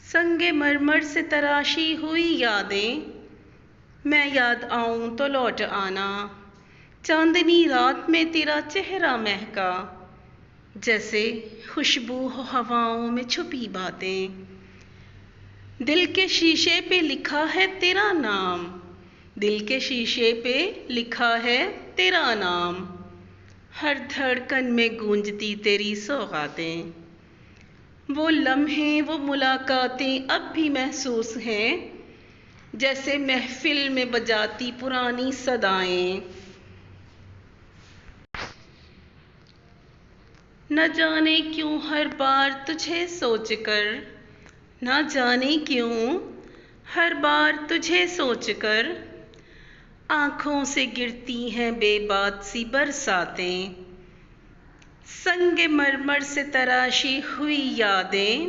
संगे मरमर से तराशी हुई यादें, मैं याद आऊं तो लौट आना। चांदनी रात में तेरा चेहरा महका, जैसे खुशबू हो हवाओं में छुपी बातें। दिल के शीशे पे लिखा है तेरा नाम, दिल के शीशे पे लिखा है तेरा नाम। हर धड़कन में गूंजती तेरी सौगातें। वो लम्हे वो मुलाकातें अब भी महसूस हैं, जैसे महफिल में बजाती पुरानी सदाएं। न जाने क्यों हर बार तुझे सोचकर, न जाने क्यों हर बार तुझे सोचकर आँखों से गिरती हैं बेबात सी बरसातें। संग मरमर से तराशी हुई यादें,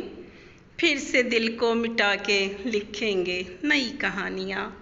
फिर से दिल को मिटा के लिखेंगे नई कहानियाँ।